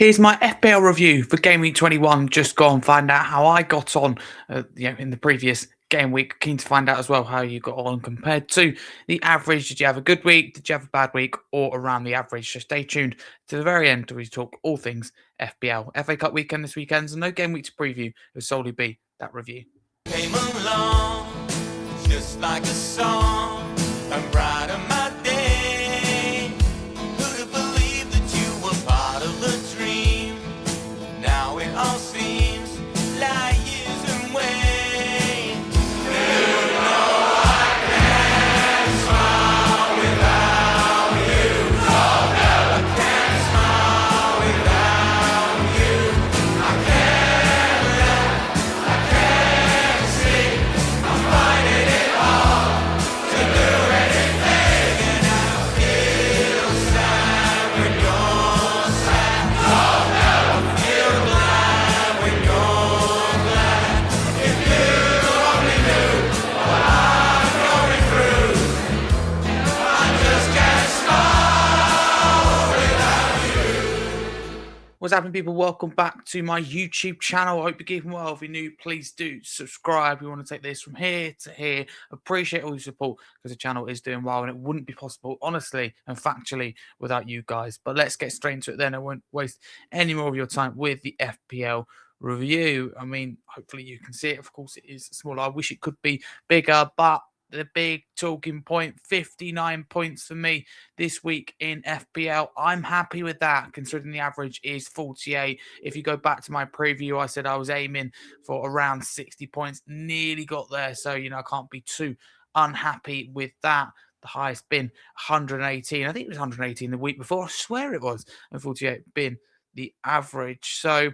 Here's my FPL review for Game Week 21. Just go and find out how I got on in the previous game week. Keen to find out as well how you got on compared to the average. Did you have a good week? Did you have a bad week? Or around the average? So stay tuned to the very end till we talk all things FPL. FA Cup weekend this weekend, so no game week to preview. It will solely be that review. Came along, just like a song, and brighten my day. Who'd have believed that you were part of the dream? Now it all seems like years away. You know I can't smile without you. I can't smile without you. I can't laugh, I can't sing. I'm finding it hard to do anything, and I feel sad when you're sad. I feel glad when you're glad. If you only knew what I'm going through, I just can't smile without you. What's happening, people? Welcome back to my YouTube channel. I hope you're keeping well. If you're new, please do subscribe. We want to take this from here to here. Appreciate all your support because the channel is doing well and it wouldn't be possible, honestly and factually, without you guys. But let's get straight into it then. I won't waste any more of your time with the FPL review. I mean, hopefully you can see it. Of course, it is small. I wish it could be bigger, but the big talking point, 59 points for me this week in FPL. I'm happy with that, considering the average is 48. If you go back to my preview, I said I was aiming for around 60 points, nearly got there. So, I can't be too unhappy with that. The highest been 118. I think it was 118 the week before. I swear it was. And 48 been the average. So,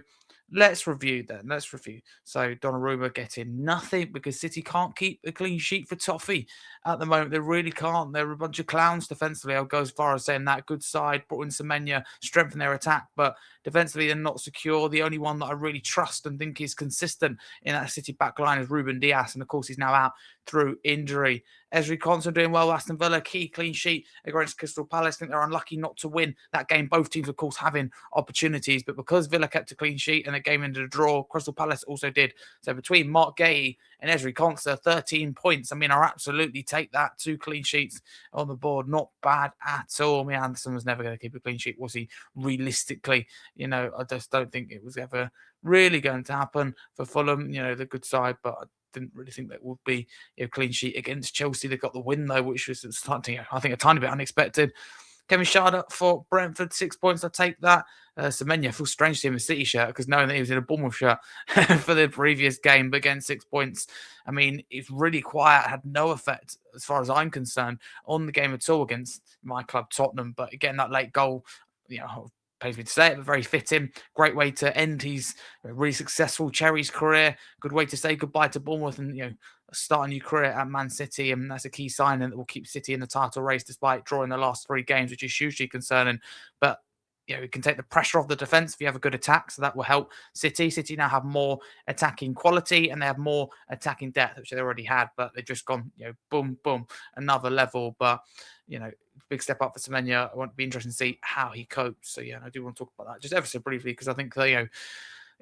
let's review then. Let's review. So Donnarumma getting nothing because City can't keep a clean sheet for Toffee at the moment. They really can't. They're a bunch of clowns defensively. I'll go as far as saying that. Good side, brought in Semenya, strengthen their attack, but defensively they're not secure. The only one that I really trust and think is consistent in that City back line is Ruben Dias, and of course he's now out through injury. Ezri Konsa doing well. Aston Villa, key clean sheet against Crystal Palace. I think they're unlucky not to win that game. Both teams, of course, having opportunities, but because Villa kept a clean sheet and the game ended a draw, Crystal Palace also did. So between Mark Gay and Ezri Konsa, 13 points. I mean, I'll absolutely take that. 2 clean sheets on the board. Not bad at all. I mean, Anderson was never going to keep a clean sheet, was he? Realistically, I just don't think it was ever really going to happen for Fulham, the good side, but I didn't really think that would be a clean sheet against Chelsea. They got the win, though, which was starting, I think, a tiny bit unexpected. Kevin Schade for Brentford, 6 points. I take that. Semenya, feels strange to see him in a City shirt because knowing that he was in a Bournemouth shirt for the previous game, but again, 6 points. I mean, it's really quiet, had no effect, as far as I'm concerned, on the game at all against my club, Tottenham. But again, that late goal, pains me to say it, but very fitting. Great way to end his really successful Cherry's career. Good way to say goodbye to Bournemouth and, start a new career at Man City. And that's a key sign that will keep City in the title race despite drawing the last 3 games, which is hugely concerning. But, it can take the pressure off the defence if you have a good attack. So that will help City. City now have more attacking quality and they have more attacking depth, which they already had. But they've just gone, boom, boom, another level. But, big step up for Semenya. I want to be interested to see how he copes. So, I do want to talk about that just ever so briefly because I think,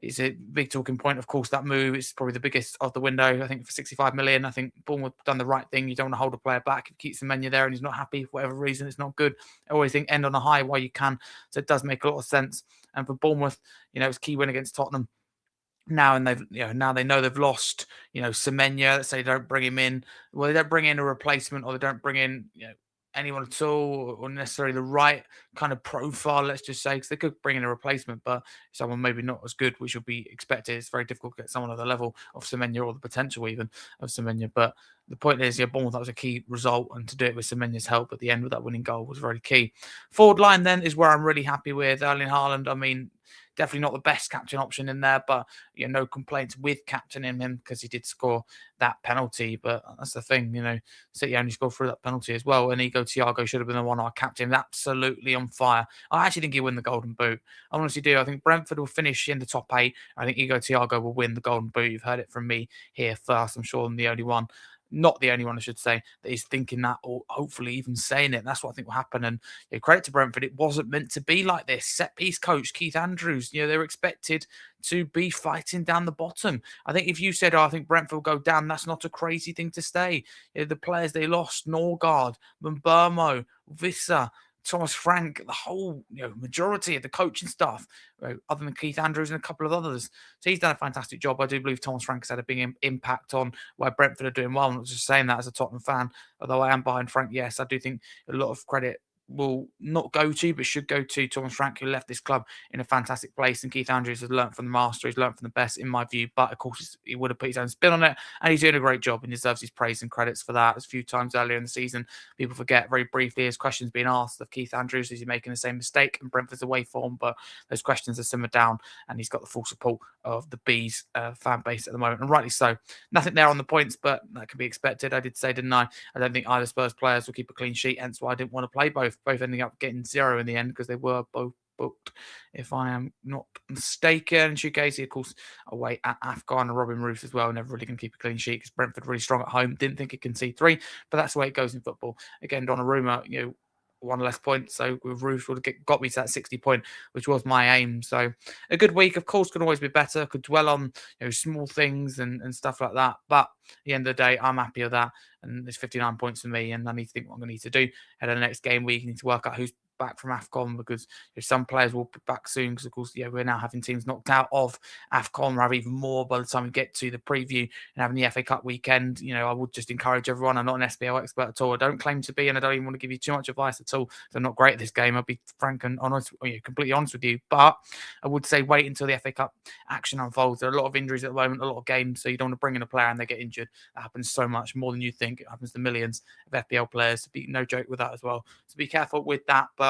it's a big talking point. Of course, that move is probably the biggest of the window. I think for 65 million, I think Bournemouth done the right thing. You don't want to hold a player back. If you keep Semenya there and he's not happy for whatever reason, it's not good. I always think end on a high while you can. So it does make a lot of sense. And for Bournemouth, it's a key win against Tottenham. Now and now they know they've lost, Semenya. Let's say they don't bring him in. Well, they don't bring in a replacement or they don't bring in, anyone at all or necessarily the right kind of profile, let's just say, because they could bring in a replacement, but someone maybe not as good, which would be expected. It's very difficult to get someone at the level of Semenya or the potential even of Semenya. But the point is, Bournemouth, that was a key result, and to do it with Semenya's help at the end with that winning goal was very key. Forward line then is where I'm really happy with. Erling Haaland, I mean, definitely not the best captain option in there, but no complaints with captaining him because he did score that penalty. But that's the thing, City only scored through that penalty as well. And Thiago should have been the one I captained. Absolutely on fire. I actually think he'll win the Golden Boot. I honestly do. I think Brentford will finish in the top 8. I think Thiago will win the Golden Boot. You've heard it from me here first. I'm sure I'm the only one. not the only one, I should say, that is thinking that or hopefully even saying it. That's what I think will happen. And credit to Brentford, it wasn't meant to be like this. Set piece coach Keith Andrews, they were expected to be fighting down the bottom. I think if you said, I think Brentford will go down, that's not a crazy thing to say. The players they lost, Norgard, Mbermo, Vissa, Thomas Frank, the whole majority of the coaching staff, other than Keith Andrews and a couple of others. So he's done a fantastic job. I do believe Thomas Frank has had a big impact on why Brentford are doing well. I'm not just saying that as a Tottenham fan, although I am behind Frank. Yes, I do think a lot of credit will not go to, but should go to Thomas Frank, who left this club in a fantastic place. And Keith Andrews has learnt from the master. He's learnt from the best, in my view. But of course, he would have put his own spin on it, and he's doing a great job and deserves his praise and credits for that. As a few times earlier in the season, people forget very briefly his questions being asked of Keith Andrews, is he making the same mistake? And Brentford's away form, but those questions are simmered down, and he's got the full support of the Bees fan base at the moment, and rightly so. Nothing there on the points, but that can be expected. I did say, didn't I? I don't think either Spurs players will keep a clean sheet, hence why I didn't want to play both ending up getting 0 in the end because they were both booked, if I am not mistaken. Shugezi, of course, away at AFCON, and Robin Roos as well, never really going to keep a clean sheet because Brentford really strong at home. Didn't think it can concede 3, but that's the way it goes in football. Again, Donnarumma, 1 less point, so with Roos would have got me to that 60 point, which was my aim. So a good week, of course, could always be better. Could dwell on small things and stuff like that, but at the end of the day, I'm happy with that, and there's 59 points for me, and I need to think what I'm going to need to do ahead of the next game week. I need to work out who's back from AFCON, because some players will be back soon, because of course we're now having teams knocked out of AFCON. We'll have even more by the time we get to the preview and having the FA Cup weekend. I would just encourage everyone. I'm not an SPL expert at all. I don't claim to be, and I don't even want to give you too much advice at all. I'm not great at this game. I'll be frank and honest, completely honest with you, but I would say wait until the FA Cup action unfolds. There are a lot of injuries at the moment, a lot of games, so you don't want to bring in a player and they get injured. That happens so much more than you think. It happens to millions of FPL players. To be no joke with that as well. So be careful with that. But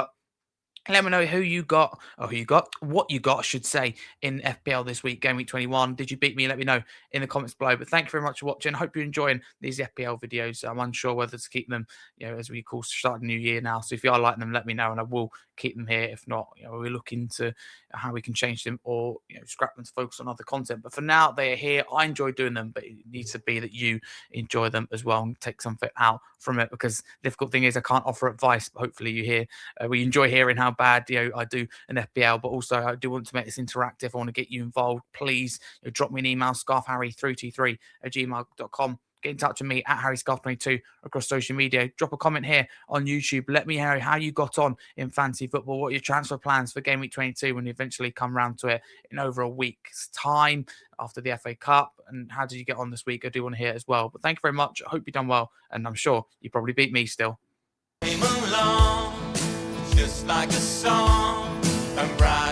let me know what you got, I should say, in FPL this week, Game Week 21. Did you beat me? Let me know in the comments below. But thank you very much for watching. I hope you're enjoying these FPL videos. I'm unsure whether to keep them, as we start a new year now. So if you are liking them, let me know, and I will keep them here. If not, we're looking to how we can change them or scrap them to focus on other content. But for now, they are here. I enjoy doing them, but it needs to be that you enjoy them as well and take something out from it, because the difficult thing is I can't offer advice, but hopefully you hear, we enjoy hearing how bad I do an FPL, but also I do want to make this interactive. I want to get you involved. Please drop me an email, scarfharry323@gmail.com. Get in touch with me at Harry Scarfe22 across social media. Drop a comment here on YouTube. Let me know how you got on in fantasy football. What are your transfer plans for Game Week 22 when you eventually come round to it in over a week's time after the FA Cup? And how did you get on this week? I do want to hear it as well. But thank you very much. I hope you've done well. And I'm sure you probably beat me still. Came along, just like a song, and bright